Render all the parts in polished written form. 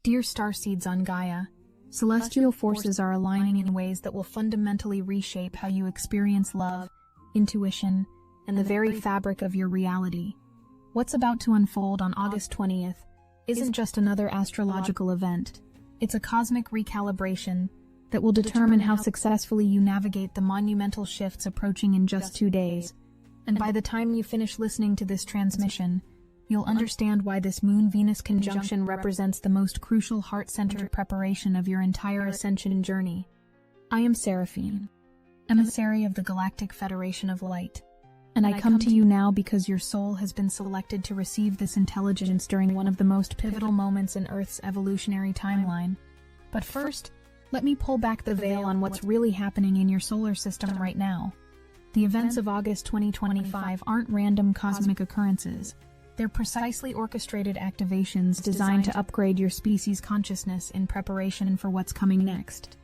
Dear starseeds on Gaia, celestial forces are aligning in ways that will fundamentally reshape how you experience love, intuition, and the very fabric of your reality. What's about to unfold on August 20th isn't just another astrological event. It's a cosmic recalibration that will determine how successfully you navigate the monumental shifts approaching in just 2 days. And by the time you finish listening to this transmission, you'll understand why this Moon-Venus conjunction represents the most crucial heart-centered preparation of your entire ascension journey. I am Seraphine, emissary of the Galactic Federation of Light, and I come to you now because your soul has been selected to receive this intelligence during one of the most pivotal moments in Earth's evolutionary timeline. But first, let me pull back the veil on what's really happening in your solar system right now. The events of August 2025 aren't random cosmic occurrences. They're precisely orchestrated activations designed to upgrade your species' consciousness in preparation for what's coming next.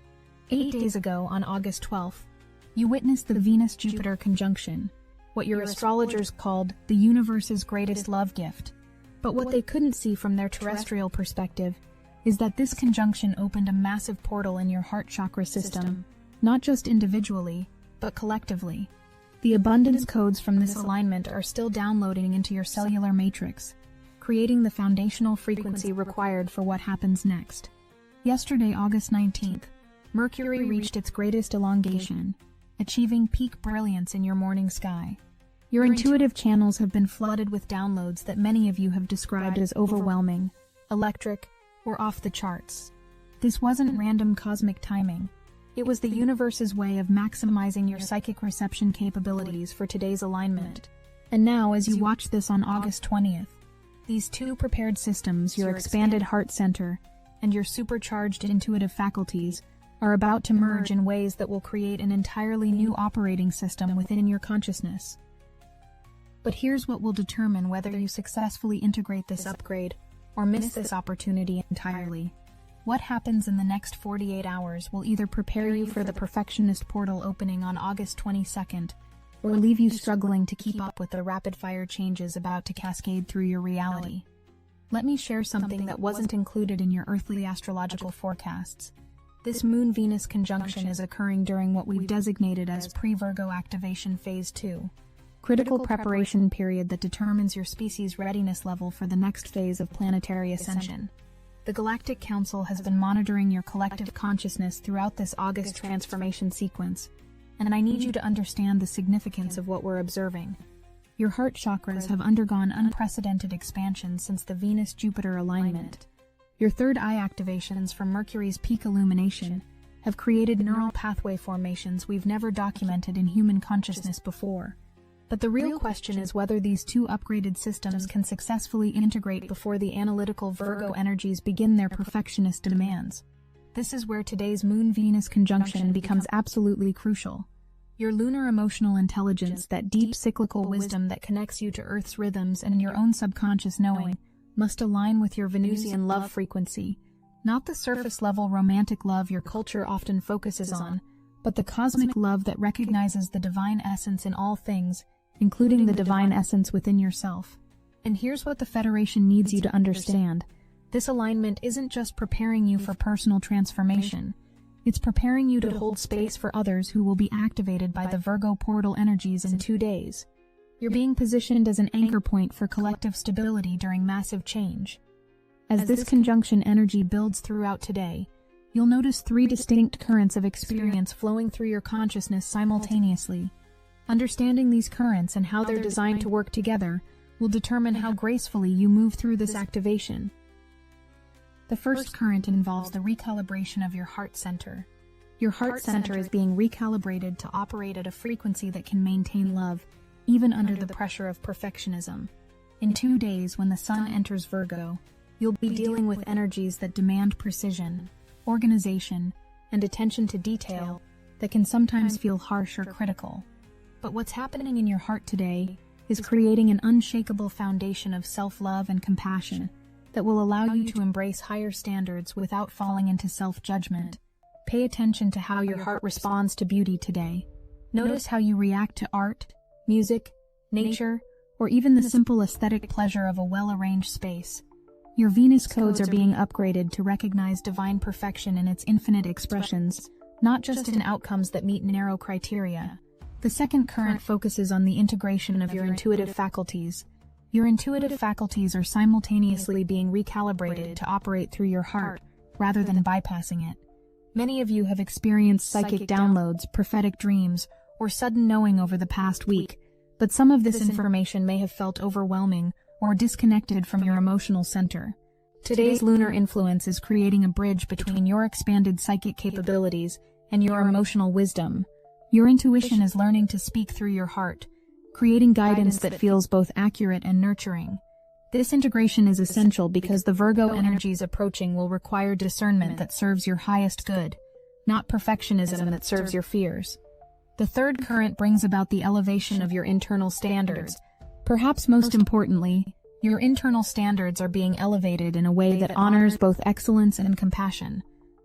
8 days ago, on August 12th, you witnessed the Venus-Jupiter conjunction, what your astrologers called the universe's greatest love gift. But what they couldn't see from their terrestrial perspective is that this conjunction opened a massive portal in your heart chakra system, not just individually, but collectively. The abundance codes from this alignment are still downloading into your cellular matrix, creating the foundational frequency required for what happens next. Yesterday, August 19th, Mercury reached its greatest elongation, achieving peak brilliance in your morning sky. Your intuitive channels have been flooded with downloads that many of you have described as overwhelming, electric, or off the charts. This wasn't random cosmic timing. It was the universe's way of maximizing your psychic reception capabilities for today's alignment. And now, as you watch this on August 20th, these two prepared systems, your expanded heart center and your supercharged intuitive faculties, are about to merge in ways that will create an entirely new operating system within your consciousness. But here's what will determine whether you successfully integrate this upgrade or miss this opportunity entirely. What happens in the next 48 hours will either prepare you for the perfectionist portal opening on August 22nd, or leave you struggling to keep up with the rapid-fire changes about to cascade through your reality. Let me share something that wasn't included in your earthly astrological forecasts. This Moon-Venus conjunction is occurring during what we've designated as pre-Virgo activation phase 2, critical preparation period that determines your species' readiness level for the next phase of planetary ascension. The Galactic Council has been monitoring your collective consciousness throughout this August transformation sequence, and I need you to understand the significance of what we're observing. Your heart chakras have undergone unprecedented expansion since the Venus-Jupiter alignment. Your third eye activations from Mercury's peak illumination have created neural pathway formations we've never documented in human consciousness before. But the real question is whether these two upgraded systems can successfully integrate before the analytical Virgo energies begin their perfectionist demands. This is where today's Moon-Venus conjunction becomes absolutely crucial. Your lunar emotional intelligence, that deep cyclical wisdom that connects you to Earth's rhythms and your own subconscious knowing, must align with your Venusian love frequency, not the surface-level romantic love your culture often focuses on, but the cosmic love that recognizes the divine essence in all things, including the divine essence within yourself. And here's what the Federation needs you to understand. This alignment isn't just preparing you for personal transformation. It's preparing you to hold space for others who will be activated by the Virgo portal energies in 2 days. You're being positioned as an anchor point for collective stability during massive change. As this conjunction energy builds throughout today, you'll notice 3 distinct currents of experience flowing through your consciousness simultaneously. Understanding these currents and how they're designed to work together will determine how gracefully you move through this activation. The first current involves the recalibration of your heart center. Your heart center is being recalibrated to operate at a frequency that can maintain love, even under the pressure of perfectionism. In 2 days, when the Sun enters Virgo, you'll be dealing with energies that demand precision, organization, and attention to detail that can sometimes feel harsh or critical. But what's happening in your heart today is creating an unshakable foundation of self-love and compassion that will allow you to embrace higher standards without falling into self-judgment. Pay attention to how your heart responds to beauty today. Notice how you react to art, music, nature, or even the simple aesthetic pleasure of a well-arranged space. Your Venus codes are being upgraded to recognize divine perfection in its infinite expressions, not just in outcomes that meet narrow criteria. The second current focuses on the integration of your intuitive faculties. Your intuitive faculties are simultaneously being recalibrated to operate through your heart, rather than bypassing it. Many of you have experienced psychic downloads, prophetic dreams, or sudden knowing over the past week, but some of this information may have felt overwhelming or disconnected from your emotional center. Today's lunar influence is creating a bridge between your expanded psychic capabilities and your emotional wisdom. Your intuition is learning to speak through your heart, creating guidance that feels both accurate and nurturing. This integration is essential because the Virgo energies approaching will require discernment that serves your highest good, not perfectionism that serves your fears. The third current brings about the elevation of your internal standards. Perhaps most importantly, your internal standards are being elevated in a way that honors both excellence and compassion.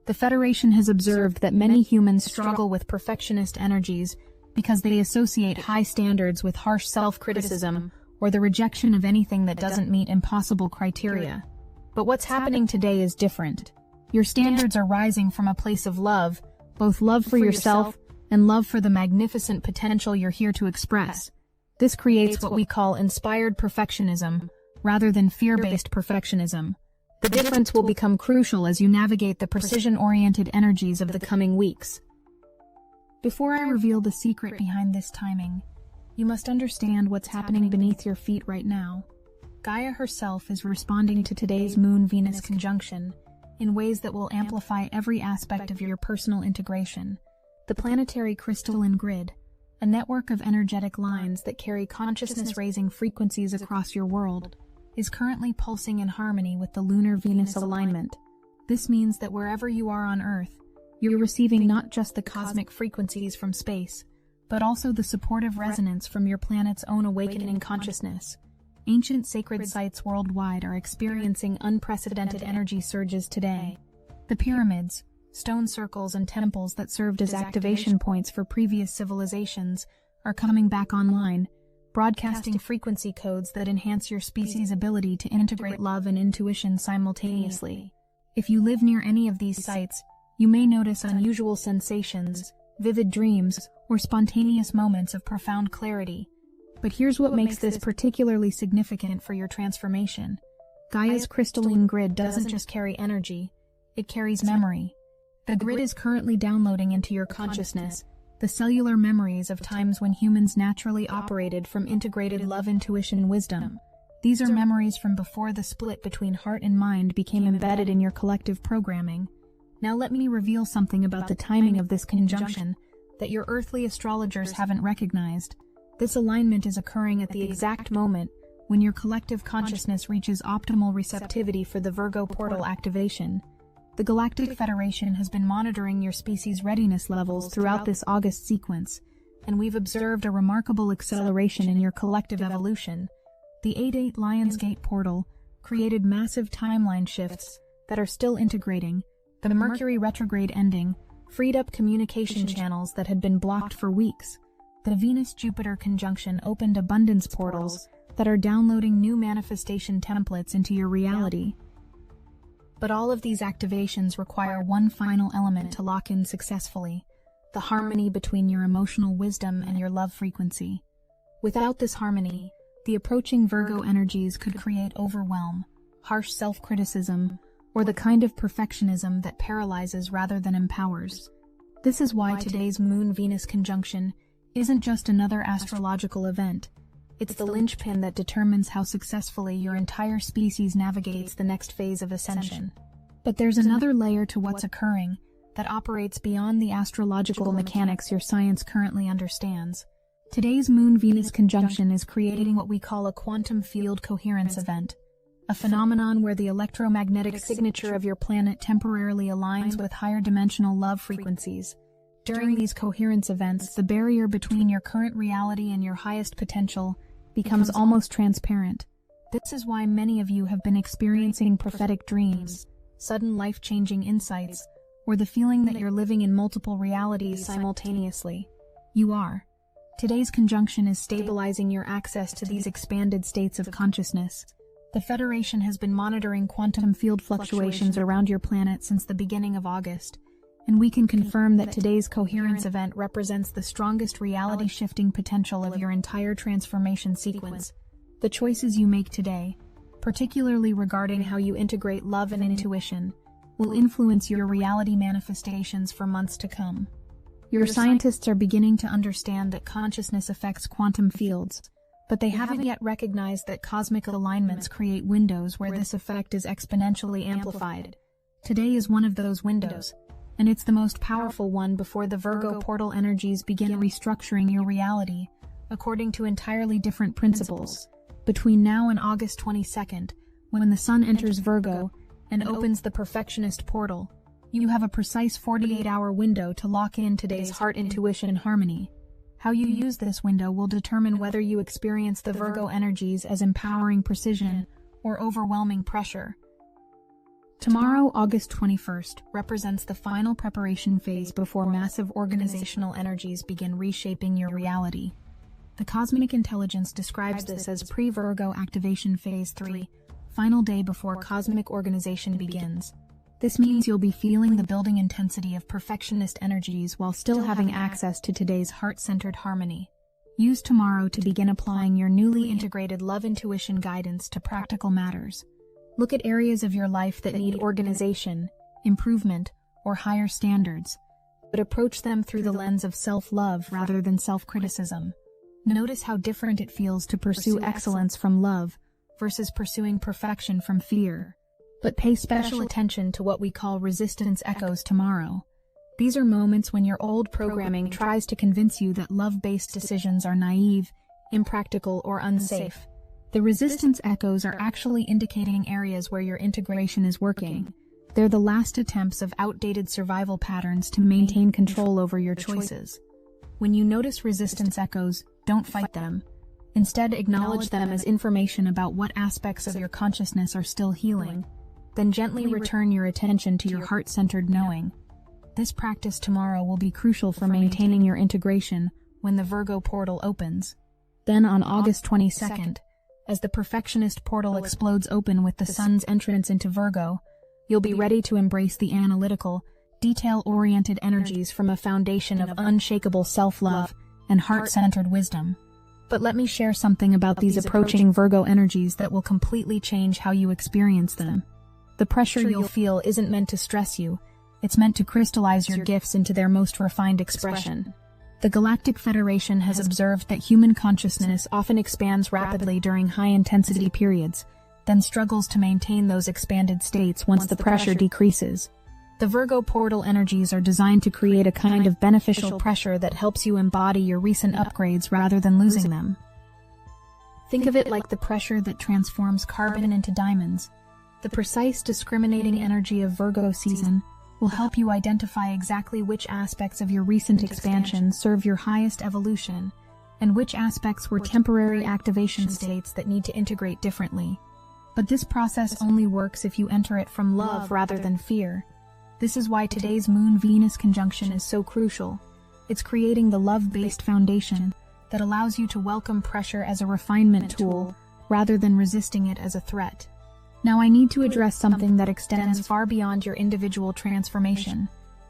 The Federation has observed that many humans struggle with perfectionist energies because they associate high standards with harsh self-criticism or the rejection of anything that doesn't meet impossible criteria. But what's happening today is different. Your standards are rising from a place of love, both love for yourself and love for the magnificent potential you're here to express. This creates what we call inspired perfectionism, rather than fear-based perfectionism. The difference will become crucial as you navigate the precision-oriented energies of the coming weeks. Before I reveal the secret behind this timing, you must understand what's happening beneath your feet right now. Gaia herself is responding to today's Moon-Venus conjunction in ways that will amplify every aspect of your personal integration. The planetary crystalline grid, a network of energetic lines that carry consciousness-raising frequencies across your world, is currently pulsing in harmony with the lunar-Venus alignment. This means that wherever you are on Earth, you're receiving not just the cosmic frequencies from space, but also the supportive resonance from your planet's own awakening consciousness. Ancient sacred sites worldwide are experiencing unprecedented energy surges today. The pyramids, stone circles, and temples that served as activation points for previous civilizations are coming back online, broadcasting frequency codes that enhance your species' ability to integrate love and intuition simultaneously. If you live near any of these sites, you may notice unusual sensations, vivid dreams, or spontaneous moments of profound clarity. But here's what makes this particularly significant for your transformation. Gaia's crystalline grid doesn't just carry energy, it carries memory. The grid is currently downloading into your consciousness the cellular memories of times when humans naturally operated from integrated love, intuition, wisdom. These are memories from before the split between heart and mind became embedded in your collective programming. Now let me reveal something about the timing of this conjunction that your earthly astrologers haven't recognized. This alignment is occurring at the exact moment when your collective consciousness reaches optimal receptivity for the Virgo portal activation. The Galactic Federation has been monitoring your species' readiness levels throughout this August sequence, and we've observed a remarkable acceleration in your collective evolution. The 8-8 Lionsgate portal created massive timeline shifts that are still integrating. The Mercury retrograde ending freed up communication channels that had been blocked for weeks. The Venus-Jupiter conjunction opened abundance portals that are downloading new manifestation templates into your reality. But all of these activations require one final element to lock in successfully: the harmony between your emotional wisdom and your love frequency. Without this harmony, the approaching Virgo energies could create overwhelm, harsh self-criticism, or the kind of perfectionism that paralyzes rather than empowers. This is why today's Moon-Venus conjunction isn't just another astrological event. It's the linchpin that determines how successfully your entire species navigates the next phase of ascension. But there's another layer to what's occurring that operates beyond the astrological mechanics your science currently understands. Today's Moon-Venus conjunction is creating what we call a quantum field coherence event, a phenomenon where the electromagnetic signature of your planet temporarily aligns with higher dimensional love frequencies. During these coherence events, the barrier between your current reality and your highest potential becomes almost transparent. This is why many of you have been experiencing prophetic dreams, sudden life-changing insights, or the feeling that you're living in multiple realities simultaneously. You are. Today's conjunction is stabilizing your access to these expanded states of consciousness. The The Federation has been monitoring quantum field fluctuations around your planet since the beginning of August, and we can confirm that today's coherence event represents the strongest reality-shifting potential of your entire transformation sequence. The choices you make today, particularly regarding how you integrate love and intuition, will influence your reality manifestations for months to come. Your scientists are beginning to understand that consciousness affects quantum fields, but they haven't yet recognized that cosmic alignments create windows where this effect is exponentially amplified. Today is one of those windows, and it's the most powerful one before the Virgo portal energies begin restructuring your reality according to entirely different principles. Between now and August 22nd, when the Sun enters Virgo and opens the perfectionist portal, you have a precise 48-hour window to lock in today's heart intuition harmony. How you use this window will determine whether you experience the Virgo energies as empowering precision or overwhelming pressure. Tomorrow, August 21st, represents the final preparation phase before massive organizational energies begin reshaping your reality. The cosmic intelligence describes this as pre-Virgo activation phase 3, final day before cosmic organization begins. This means you'll be feeling the building intensity of perfectionist energies while still having access to today's heart-centered harmony. Use tomorrow to begin applying your newly integrated love intuition guidance to practical matters. Look at areas of your life that need organization, improvement, or higher standards, but approach them through the lens of self-love rather than self-criticism. Notice how different it feels to pursue excellence from love versus pursuing perfection from fear. But pay special attention to what we call resistance echoes tomorrow. These are moments when your old programming tries to convince you that love-based decisions are naive, impractical, or unsafe. The resistance echoes are actually indicating areas where your integration is working. They're the last attempts of outdated survival patterns to maintain control over your choices. When you notice resistance echoes, don't fight them. Instead, acknowledge them as information about what aspects of your consciousness are still healing. Then gently return your attention to your heart-centered knowing. This practice tomorrow will be crucial for maintaining your integration when the Virgo portal opens. Then on August 22nd, as the perfectionist portal explodes open with the Sun's entrance into Virgo, you'll be ready to embrace the analytical, detail-oriented energies from a foundation of unshakable self-love and heart-centered wisdom. But let me share something about these approaching Virgo energies that will completely change how you experience them. The pressure you'll feel isn't meant to stress you, it's meant to crystallize your gifts into their most refined expression. The Galactic Federation has observed that human consciousness often expands rapidly during high-intensity periods, then struggles to maintain those expanded states once the pressure decreases. The Virgo portal energies are designed to create a kind of beneficial pressure that helps you embody your recent upgrades rather than losing them. Think of it like the pressure that transforms carbon into diamonds. The precise, discriminating energy of Virgo season will help you identify exactly which aspects of your recent expansion serve your highest evolution, and which aspects were temporary activation states that need to integrate differently. But this process only works if you enter it from love rather than fear. This is why today's Moon-Venus conjunction is so crucial. It's creating the love-based foundation that allows you to welcome pressure as a refinement tool rather than resisting it as a threat. Now I need to address something that extends far beyond your individual transformation.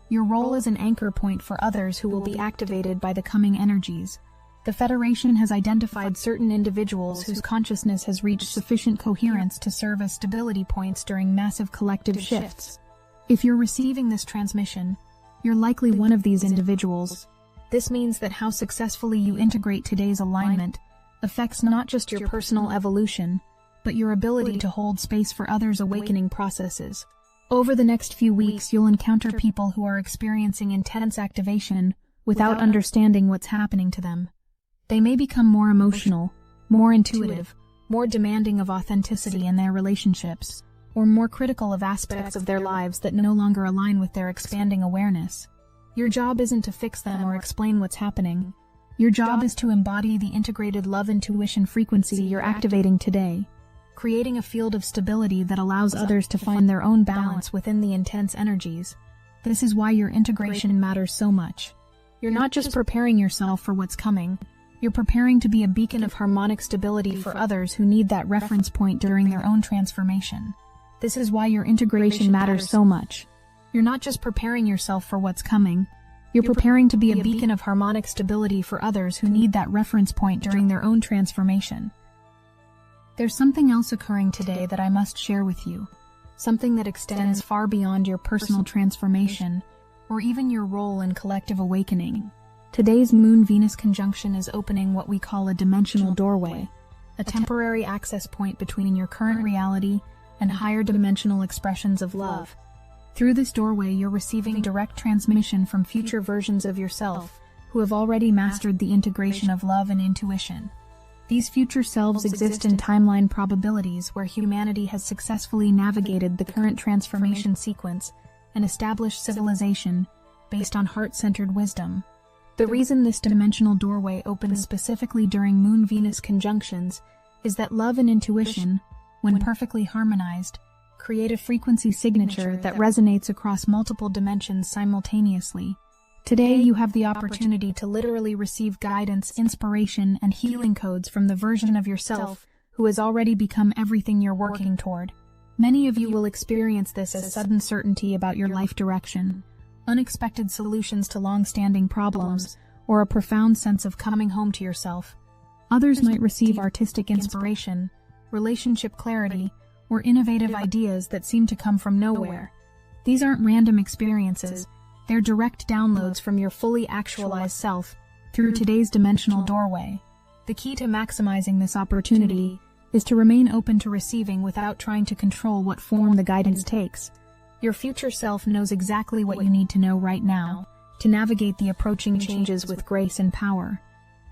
Your role as an anchor point for others who will be activated by the coming energies. The Federation has identified certain individuals whose consciousness has reached sufficient coherence to serve as stability points during massive collective shifts. If you're receiving this transmission, you're likely one of these individuals. This means that how successfully you integrate today's alignment affects not just your personal evolution, but your ability to hold space for others' awakening processes. Over the next few weeks, you'll encounter people who are experiencing intense activation without understanding what's happening to them. They may become more emotional, more intuitive, more demanding of authenticity in their relationships, or more critical of aspects of their lives that no longer align with their expanding awareness. Your job isn't to fix them or explain what's happening. Your job is to embody the integrated love intuition frequency you're activating today, creating a field of stability that allows others to find their own balance within the intense energies. This is why your integration matters so much. You're not just preparing yourself for what's coming, You're preparing to be a beacon of harmonic stability for others who need that reference point during their own transformation. This is why your integration matters so much. You're not just preparing yourself for what's coming, you're preparing to be a beacon of harmonic stability for others who need that reference point during their own transformation. There's something else occurring today that I must share with you, something that extends far beyond your personal transformation or even your role in collective awakening. Today's Moon-Venus conjunction is opening what we call a dimensional doorway, a temporary access point between your current reality and higher dimensional expressions of love. Through this doorway, you're receiving direct transmission from future versions of yourself who have already mastered the integration of love and intuition. These future selves exist in timeline probabilities where humanity has successfully navigated the current transformation sequence and established civilization based on heart-centered wisdom. The reason this dimensional doorway opens specifically during Moon-Venus conjunctions is that love and intuition, when perfectly harmonized, create a frequency signature that resonates across multiple dimensions simultaneously. Today, you have the opportunity to literally receive guidance, inspiration, and healing codes from the version of yourself who has already become everything you're working toward. Many of you will experience this as sudden certainty about your life direction, unexpected solutions to long-standing problems, or a profound sense of coming home to yourself. Others might receive artistic inspiration, relationship clarity, or innovative ideas that seem to come from nowhere. These aren't random experiences, they're direct downloads from your fully actualized self through today's dimensional doorway. The key to maximizing this opportunity is to remain open to receiving without trying to control what form the guidance takes. Your future self knows exactly what you need to know right now to navigate the approaching changes with grace and power.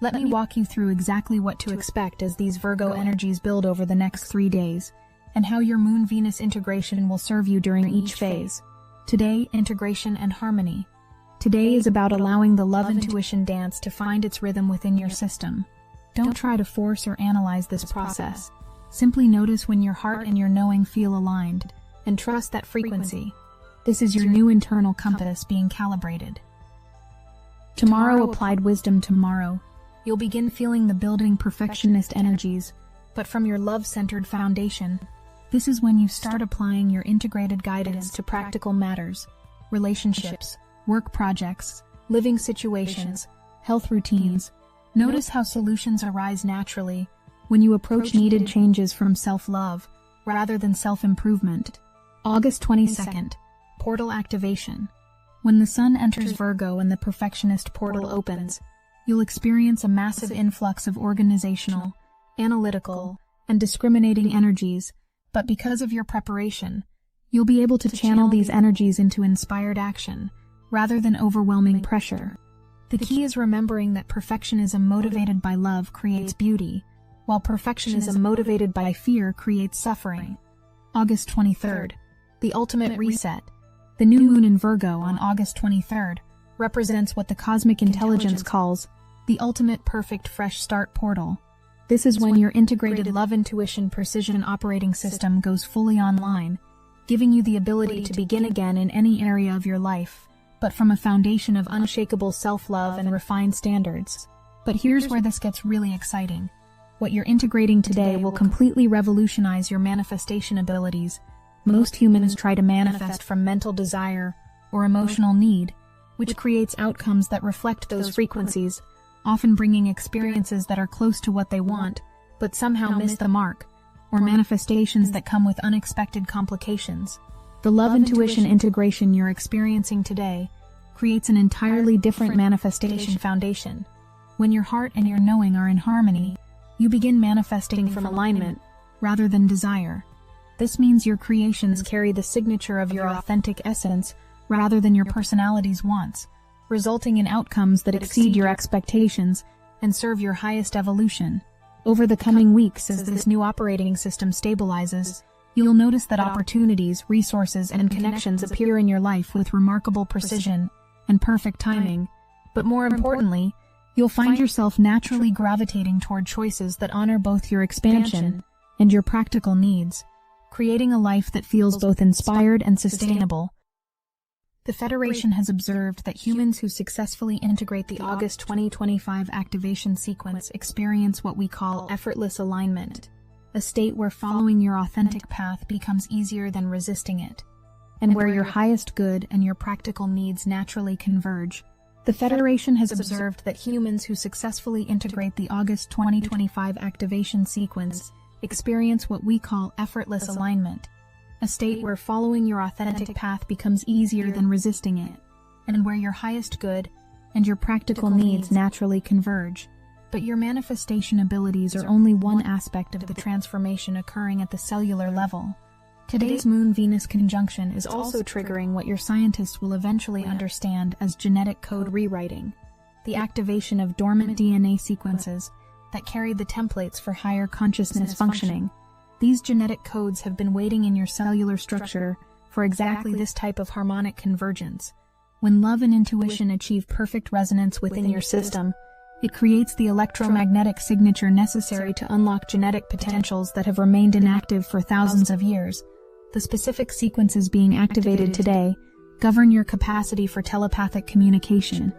Let me walk you through exactly what to expect as these Virgo energies build over the next 3 days, and how your Moon-Venus integration will serve you during each phase. Today, integration and harmony. Today is about allowing the love-intuition dance to find its rhythm within your system. Don't try to force or analyze this process. Simply notice when your heart and your knowing feel aligned, and trust that frequency. This is your new internal compass being calibrated. Tomorrow, applied wisdom tomorrow. You'll begin feeling the building perfectionist energies, but from your love-centered foundation. This is when you start applying your integrated guidance to practical matters, relationships, work projects, living situations, health routines. Notice how solutions arise naturally when you approach needed changes from self-love rather than self-improvement. August 22nd, Portal Activation. When the Sun enters Virgo and the Perfectionist portal opens, you'll experience a massive influx of organizational, analytical, and discriminating energies, but because of your preparation, you'll be able to channel these energies into inspired action, rather than overwhelming pressure. The key is remembering that perfectionism motivated by love creates beauty, while perfectionism motivated by fear creates suffering. August 23rd, the ultimate reset. The new moon in Virgo on August 23rd represents what the cosmic intelligence calls the ultimate perfect fresh start portal. This is when your integrated love intuition precision operating system goes fully online, giving you the ability to begin again in any area of your life, but from a foundation of unshakable self-love and refined standards. But here's where this gets really exciting. What you're integrating today will completely revolutionize your manifestation abilities. Most humans try to manifest from mental desire or emotional need, which creates outcomes that reflect those frequencies, often bringing experiences that are close to what they want, but somehow miss the mark, or manifestations that come with unexpected complications. The love intuition integration you're experiencing today creates an entirely different manifestation foundation. When your heart and your knowing are in harmony, you begin manifesting from alignment rather than desire. This means your creations carry the signature of your authentic essence rather than your personality's wants, resulting in outcomes that exceed your expectations and serve your highest evolution. Over the coming weeks, as this new operating system stabilizes, you'll notice that opportunities, resources, and connections appear in your life with remarkable precision and perfect timing. But more importantly, you'll find yourself naturally gravitating toward choices that honor both your expansion and your practical needs, creating a life that feels both inspired and sustainable. The Federation has observed that humans who successfully integrate the August 2025 activation sequence experience what we call effortless alignment, a state where following your authentic path becomes easier than resisting it, and where your highest good and your practical needs naturally converge. The Federation has observed that humans who successfully integrate the August 2025 activation sequence experience what we call effortless alignment, a state where following your authentic path becomes easier than resisting it, and where your highest good and your practical needs naturally converge. But your manifestation abilities are only one aspect of the transformation occurring at the cellular level. Today's Moon-Venus conjunction is also triggering what your scientists will eventually understand as genetic code rewriting, the activation of dormant DNA sequences that carry the templates for higher consciousness functioning. These genetic codes have been waiting in your cellular structure for exactly this type of harmonic convergence. When love and intuition achieve perfect resonance within your system, it creates the electromagnetic signature necessary to unlock genetic potentials that have remained inactive for thousands of years. The specific sequences being activated today govern your capacity for telepathic communication,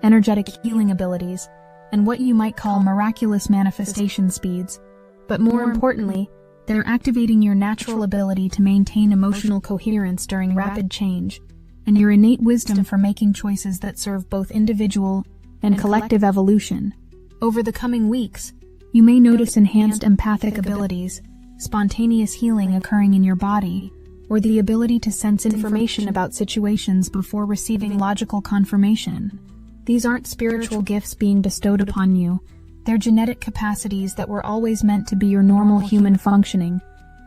energetic healing abilities, and what you might call miraculous manifestation speeds. But more importantly, they're activating your natural ability to maintain emotional coherence during rapid change, and your innate wisdom for making choices that serve both individual and collective evolution. Over the coming weeks, you may notice enhanced empathic abilities, spontaneous healing occurring in your body, or the ability to sense information about situations before receiving logical confirmation. These aren't spiritual gifts being bestowed upon you. They're genetic capacities that were always meant to be your normal human functioning,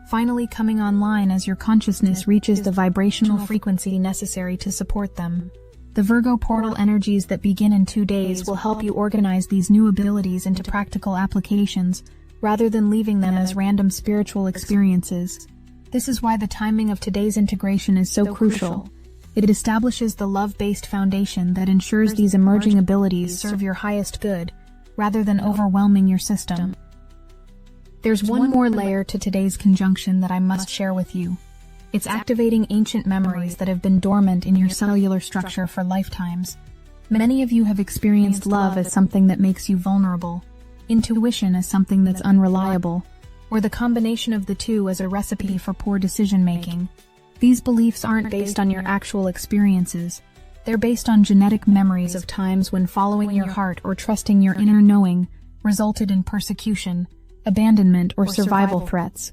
finally coming online as your consciousness reaches the vibrational frequency necessary to support them. The Virgo portal energies that begin in 2 days will help you organize these new abilities into practical applications, rather than leaving them as random spiritual experiences. This is why the timing of today's integration is so crucial. It establishes the love-based foundation that ensures these emerging abilities serve your highest good, rather than overwhelming your system. There's one more layer to today's conjunction that I must share with you. It's activating ancient memories that have been dormant in your cellular structure for lifetimes. Many of you have experienced love as something that makes you vulnerable, intuition as something that's unreliable, or the combination of the two as a recipe for poor decision-making. These beliefs aren't based on your actual experiences. They're based on genetic memories of times when following your heart or trusting your inner knowing resulted in persecution, abandonment, or survival threats.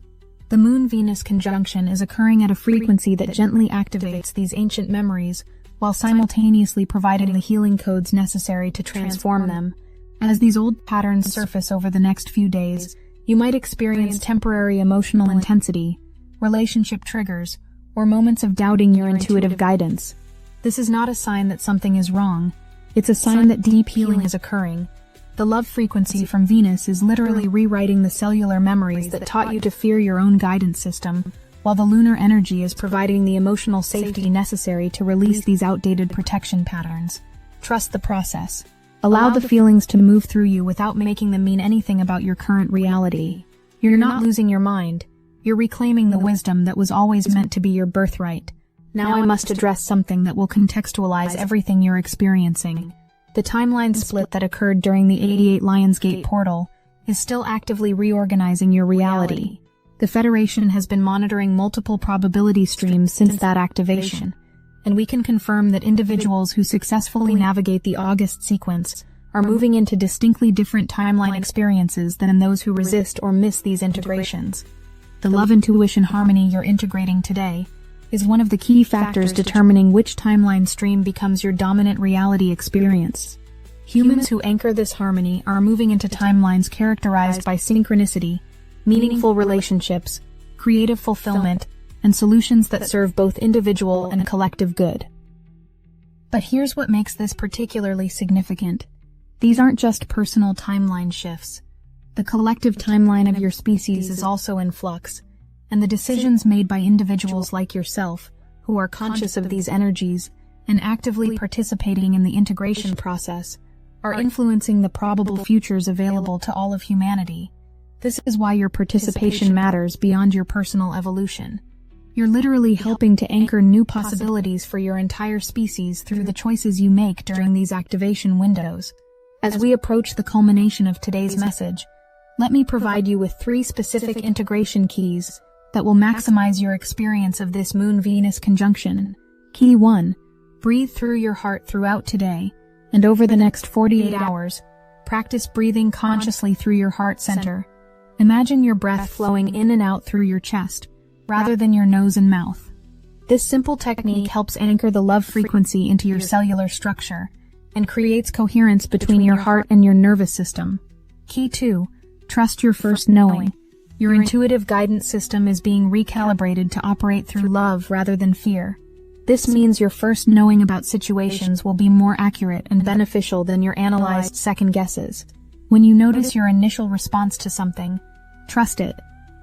The Moon-Venus conjunction is occurring at a frequency that gently activates these ancient memories while simultaneously providing the healing codes necessary to transform them. As these old patterns surface over the next few days, you might experience temporary emotional intensity, relationship triggers, or moments of doubting your intuitive guidance. This is not a sign that something is wrong. It's a sign that deep healing is occurring. The love frequency from Venus is literally rewriting the cellular memories that taught you to fear your own guidance system, while the lunar energy is providing the emotional safety necessary to release these outdated protection patterns. Trust the process. Allow the feelings to move through you without making them mean anything about your current reality. You're not losing your mind. You're reclaiming the wisdom that was always meant to be your birthright. Now I must address something that will contextualize everything you're experiencing. The timeline split that occurred during the 88 Lionsgate portal is still actively reorganizing your reality. The Federation has been monitoring multiple probability streams since that activation, and we can confirm that individuals who successfully navigate the August sequence are moving into distinctly different timeline experiences than those who resist or miss these integrations. The love-intuition harmony you're integrating today is one of the key factors determining which timeline stream becomes your dominant reality experience. Humans who anchor this harmony are moving into timelines characterized by synchronicity, meaningful relationships, creative fulfillment, and solutions that serve both individual and collective good. But here's what makes this particularly significant. These aren't just personal timeline shifts. The collective timeline of your species is also in flux, and the decisions made by individuals like yourself, who are conscious of these energies and actively participating in the integration process, are influencing the probable futures available to all of humanity. This is why your participation matters beyond your personal evolution. You're literally helping to anchor new possibilities for your entire species through the choices you make during these activation windows. As we approach the culmination of today's message, let me provide you with 3 specific integration keys that will maximize your experience of this Moon-Venus conjunction. Key 1. Breathe through your heart throughout today, and over the next 48 hours, practice breathing consciously through your heart center. Imagine your breath flowing in and out through your chest, rather than your nose and mouth. This simple technique helps anchor the love frequency into your cellular structure and creates coherence between your heart and your nervous system. Key 2. Trust your first knowing. Your intuitive guidance system is being recalibrated to operate through love rather than fear. This means your first knowing about situations will be more accurate and beneficial than your analyzed second guesses. When you notice your initial response to something, trust it.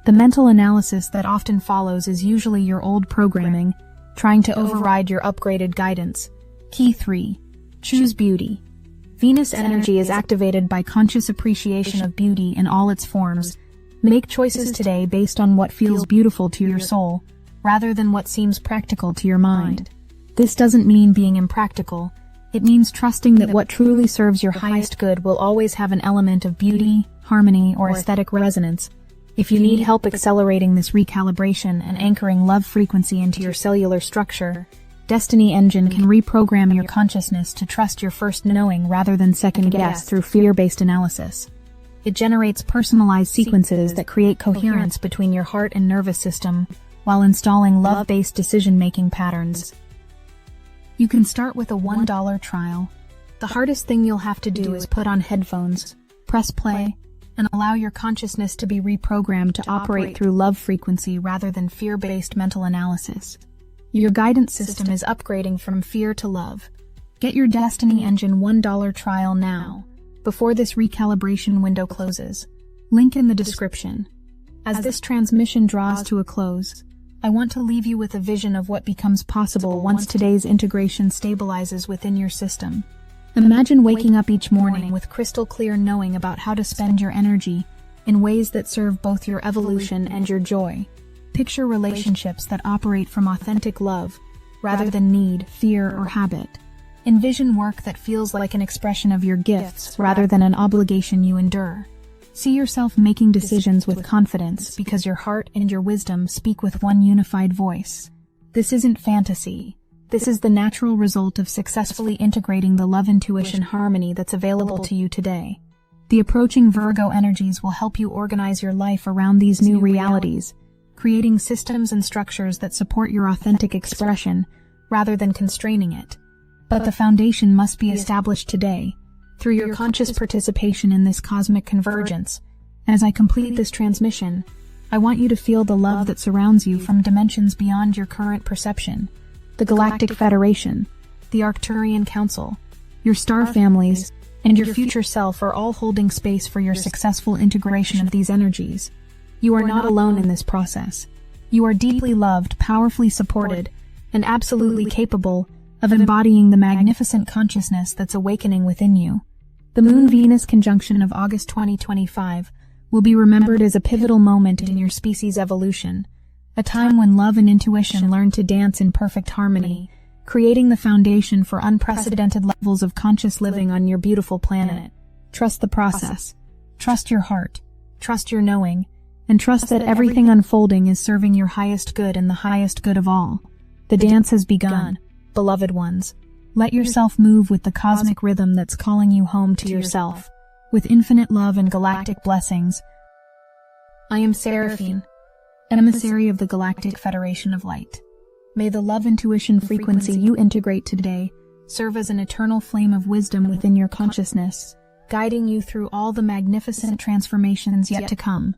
The mental analysis that often follows is usually your old programming, trying to override your upgraded guidance. Key 3. Choose beauty. Venus energy is activated by conscious appreciation of beauty in all its forms. Make choices today based on what feels beautiful to your soul, rather than what seems practical to your mind. This doesn't mean being impractical. It means trusting that what truly serves your highest good will always have an element of beauty, harmony, or aesthetic resonance. If you need help accelerating this recalibration and anchoring love frequency into your cellular structure, Destiny Engine can reprogram your consciousness to trust your first knowing rather than second guess through fear-based analysis. It generates personalized sequences that create coherence between your heart and nervous system while installing love-based decision-making patterns. You can start with a $1 trial. The hardest thing you'll have to do is put on headphones, press play, and allow your consciousness to be reprogrammed to operate through love frequency rather than fear-based mental analysis. Your guidance system is upgrading from fear to love. Get your Destiny Engine $1 trial now, before this recalibration window closes. Link in the description. As this transmission draws to a close, I want to leave you with a vision of what becomes possible once today's integration stabilizes within your system. Imagine waking up each morning with crystal clear knowing about how to spend your energy in ways that serve both your evolution and your joy. Picture relationships that operate from authentic love, rather than need, fear, or habit. Envision work that feels like an expression of your gifts, rather than an obligation you endure. See yourself making decisions with confidence because your heart and your wisdom speak with one unified voice. This isn't fantasy. This is the natural result of successfully integrating the love-intuition harmony that's available to you today. The approaching Virgo energies will help you organize your life around these new realities, creating systems and structures that support your authentic expression rather than constraining it. But the foundation must be established today, through your conscious participation in this cosmic convergence. As I complete this transmission, I want you to feel the love that surrounds you from dimensions beyond your current perception. The Galactic Federation, the Arcturian Council, your star families, and your future self are all holding space for your successful integration of these energies. You are not alone in this process. You are deeply loved, powerfully supported, and absolutely capable of embodying the magnificent consciousness that's awakening within you. The Moon-Venus conjunction of August 2025 will be remembered as a pivotal moment in your species' evolution, a time when love and intuition learn to dance in perfect harmony, creating the foundation for unprecedented levels of conscious living on your beautiful planet. Trust the process. Trust your heart. Trust your knowing. And trust that everything unfolding is serving your highest good and the highest good of all. The dance has begun, beloved ones. Let yourself move with the cosmic rhythm that's calling you home to yourself. With infinite love and galactic blessings, I am Seraphine, emissary of the Galactic Federation of Light. May the love intuition frequency you integrate today serve as an eternal flame of wisdom within your consciousness, guiding you through all the magnificent transformations yet to come.